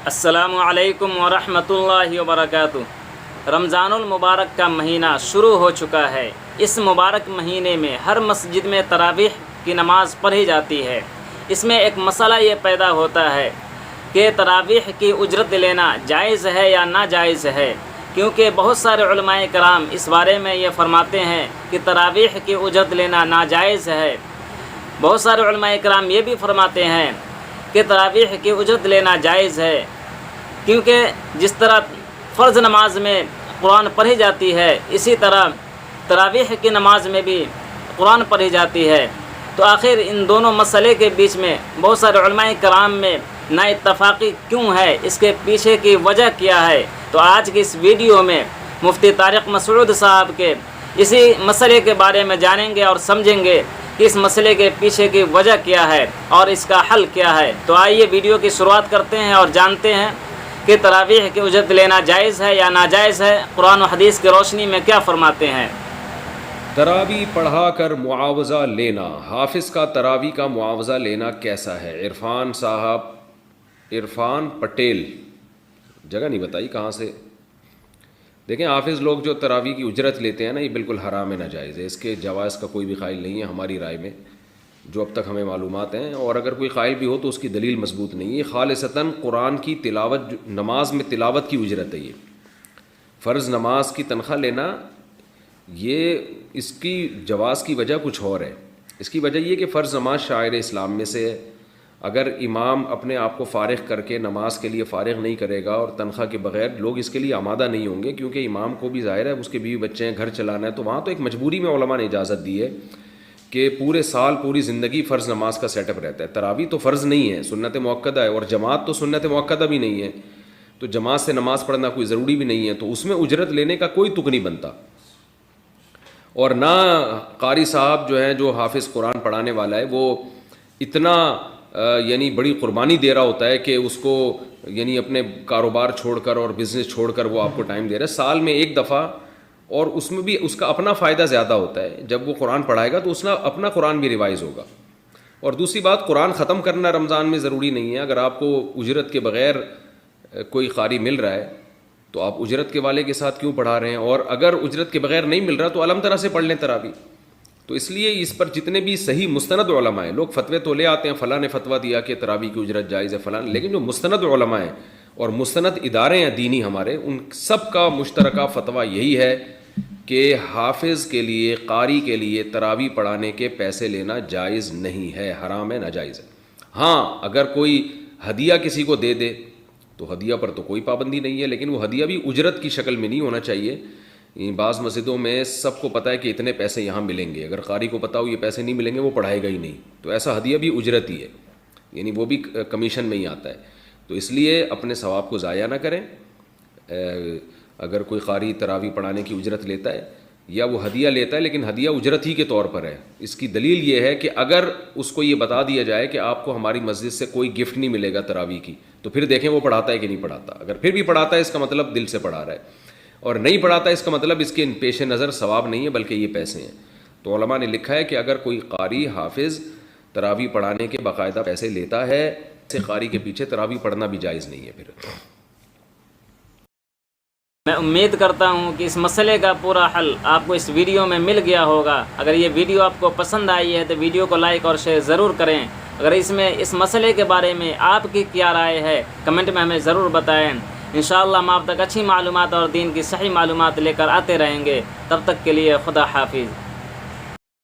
السلام علیکم ورحمۃ اللہ وبرکاتہ۔ رمضان المبارک کا مہینہ شروع ہو چکا ہے۔ اس مبارک مہینے میں ہر مسجد میں تراویح کی نماز پڑھی جاتی ہے۔ اس میں ایک مسئلہ یہ پیدا ہوتا ہے کہ تراویح کی اجرت لینا جائز ہے یا ناجائز ہے، کیونکہ بہت سارے علماء کرام اس بارے میں یہ فرماتے ہیں کہ تراویح کی اجرت لینا ناجائز ہے۔ بہت سارے علماء کرام یہ بھی فرماتے ہیں کہ تراویح کی اجرت لینا جائز ہے، کیونکہ جس طرح فرض نماز میں قرآن پڑھی جاتی ہے، اسی طرح تراویح کی نماز میں بھی قرآن پڑھی جاتی ہے۔ تو آخر ان دونوں مسئلے کے بیچ میں بہت سارے علماء کرام میں نا اتفاقی کیوں ہے، اس کے پیچھے کی وجہ کیا ہے؟ تو آج کی اس ویڈیو میں مفتی طارق مسعود صاحب کے اسی مسئلے کے بارے میں جانیں گے اور سمجھیں گے کہ اس مسئلے کے پیچھے کی وجہ کیا ہے اور اس کا حل کیا ہے۔ تو آئیے ویڈیو کی شروعات کرتے ہیں اور جانتے ہیں کہ تراویح کی اجرت لینا جائز ہے یا ناجائز ہے، قرآن و حدیث کی روشنی میں کیا فرماتے ہیں۔ تراویح پڑھا کر معاوضہ لینا، حافظ کا تراویح کا معاوضہ لینا کیسا ہے؟ عرفان پٹیل، جگہ نہیں بتائی کہاں سے۔ دیکھیں، حافظ لوگ جو تراویح کی اجرت لیتے ہیں نا، یہ بالکل حرام ہے، ناجائز ہے، اس کے جواز کا کوئی بھی قائل نہیں ہے ہماری رائے میں، جو اب تک ہمیں معلومات ہیں، اور اگر کوئی قائل بھی ہو تو اس کی دلیل مضبوط نہیں ہے۔ خالصتاً قرآن کی تلاوت، نماز میں تلاوت کی اجرت ہے، یہ فرض نماز کی تنخواہ لینا، یہ اس کی جواز کی وجہ کچھ اور ہے۔ اس کی وجہ یہ کہ فرض نماز شعائر اسلام میں سے ہے۔ اگر امام اپنے آپ کو فارغ کر کے نماز کے لیے فارغ نہیں کرے گا اور تنخواہ کے بغیر، لوگ اس کے لیے آمادہ نہیں ہوں گے، کیونکہ امام کو بھی ظاہر ہے اس کے بیوی بچے ہیں، گھر چلانا ہے، تو وہاں تو ایک مجبوری میں علماء نے اجازت دی ہے کہ پورے سال پوری زندگی فرض نماز کا سیٹ اپ رہتا ہے۔ تراویح تو فرض نہیں ہے، سنت مؤکدہ ہے، اور جماعت تو سنت مؤکدہ بھی نہیں ہے، تو جماعت سے نماز پڑھنا کوئی ضروری بھی نہیں ہے، تو اس میں اجرت لینے کا کوئی تک نہیں بنتا۔ اور نہ قاری صاحب جو ہے، جو حافظ قرآن پڑھانے والا ہے، وہ اتنا یعنی بڑی قربانی دے رہا ہوتا ہے کہ اس کو یعنی اپنے کاروبار چھوڑ کر اور بزنس چھوڑ کر وہ آپ کو ٹائم دے رہا ہے سال میں ایک دفعہ، اور اس میں بھی اس کا اپنا فائدہ زیادہ ہوتا ہے۔ جب وہ قرآن پڑھائے گا تو اس میں اپنا قرآن بھی ریوائز ہوگا۔ اور دوسری بات، قرآن ختم کرنا رمضان میں ضروری نہیں ہے۔ اگر آپ کو اجرت کے بغیر کوئی قاری مل رہا ہے تو آپ اجرت کے والے کے ساتھ کیوں پڑھا رہے ہیں؟ اور اگر اجرت کے بغیر نہیں مل رہا تو علم طرح سے پڑھ لیں تراویح۔ تو اس لیے اس پر جتنے بھی صحیح مستند علماء ہیں، لوگ فتوے تو لے آتے ہیں، فلاں نے فتویٰ دیا کہ تراویح کی اجرت جائز ہے فلاں، لیکن جو مستند علماء ہیں اور مستند ادارے ہیں دینی ہمارے، ان سب کا مشترکہ فتویٰ یہی ہے کہ حافظ کے لیے، قاری کے لیے تراویح پڑھانے کے پیسے لینا جائز نہیں ہے، حرام ہے، ناجائز ہے۔ ہاں، اگر کوئی ہدیہ کسی کو دے دے تو ہدیہ پر تو کوئی پابندی نہیں ہے، لیکن وہ ہدیہ بھی اجرت کی شکل میں نہیں ہونا چاہیے۔ بعض مسجدوں میں سب کو پتہ ہے کہ اتنے پیسے یہاں ملیں گے، اگر قاری کو پتہ ہو یہ پیسے نہیں ملیں گے، وہ پڑھائے گا ہی نہیں، تو ایسا ہدیہ بھی اجرت ہی ہے، یعنی وہ بھی کمیشن میں ہی آتا ہے۔ تو اس لیے اپنے ثواب کو ضائع نہ کریں۔ اگر کوئی قاری تراویح پڑھانے کی اجرت لیتا ہے یا وہ ہدیہ لیتا ہے، لیکن ہدیہ اجرت ہی کے طور پر ہے، اس کی دلیل یہ ہے کہ اگر اس کو یہ بتا دیا جائے کہ آپ کو ہماری مسجد سے کوئی گفٹ نہیں ملے گا تراویح کی، تو پھر دیکھیں وہ پڑھاتا ہے کہ نہیں پڑھاتا۔ اگر پھر بھی پڑھاتا ہے، اس کا مطلب دل سے پڑھا رہا ہے، اور نہیں پڑھاتا اس کا مطلب اس کے پیش نظر ثواب نہیں ہے بلکہ یہ پیسے ہیں۔ تو علماء نے لکھا ہے کہ اگر کوئی قاری حافظ تراویح پڑھانے کے باقاعدہ پیسے لیتا ہے، اسے قاری کے پیچھے تراویح پڑھنا بھی جائز نہیں ہے۔ پھر میں امید کرتا ہوں کہ اس مسئلے کا پورا حل آپ کو اس ویڈیو میں مل گیا ہوگا۔ اگر یہ ویڈیو آپ کو پسند آئی ہے تو ویڈیو کو لائک اور شیئر ضرور کریں۔ اگر اس مسئلے کے بارے میں آپ کی کیا رائے ہے، کمنٹ میں ہمیں ضرور بتائیں۔ انشاءاللہ ہم آپ تک اچھی معلومات اور دین کی صحیح معلومات لے کر آتے رہیں گے۔ تب تک کے لیے خدا حافظ۔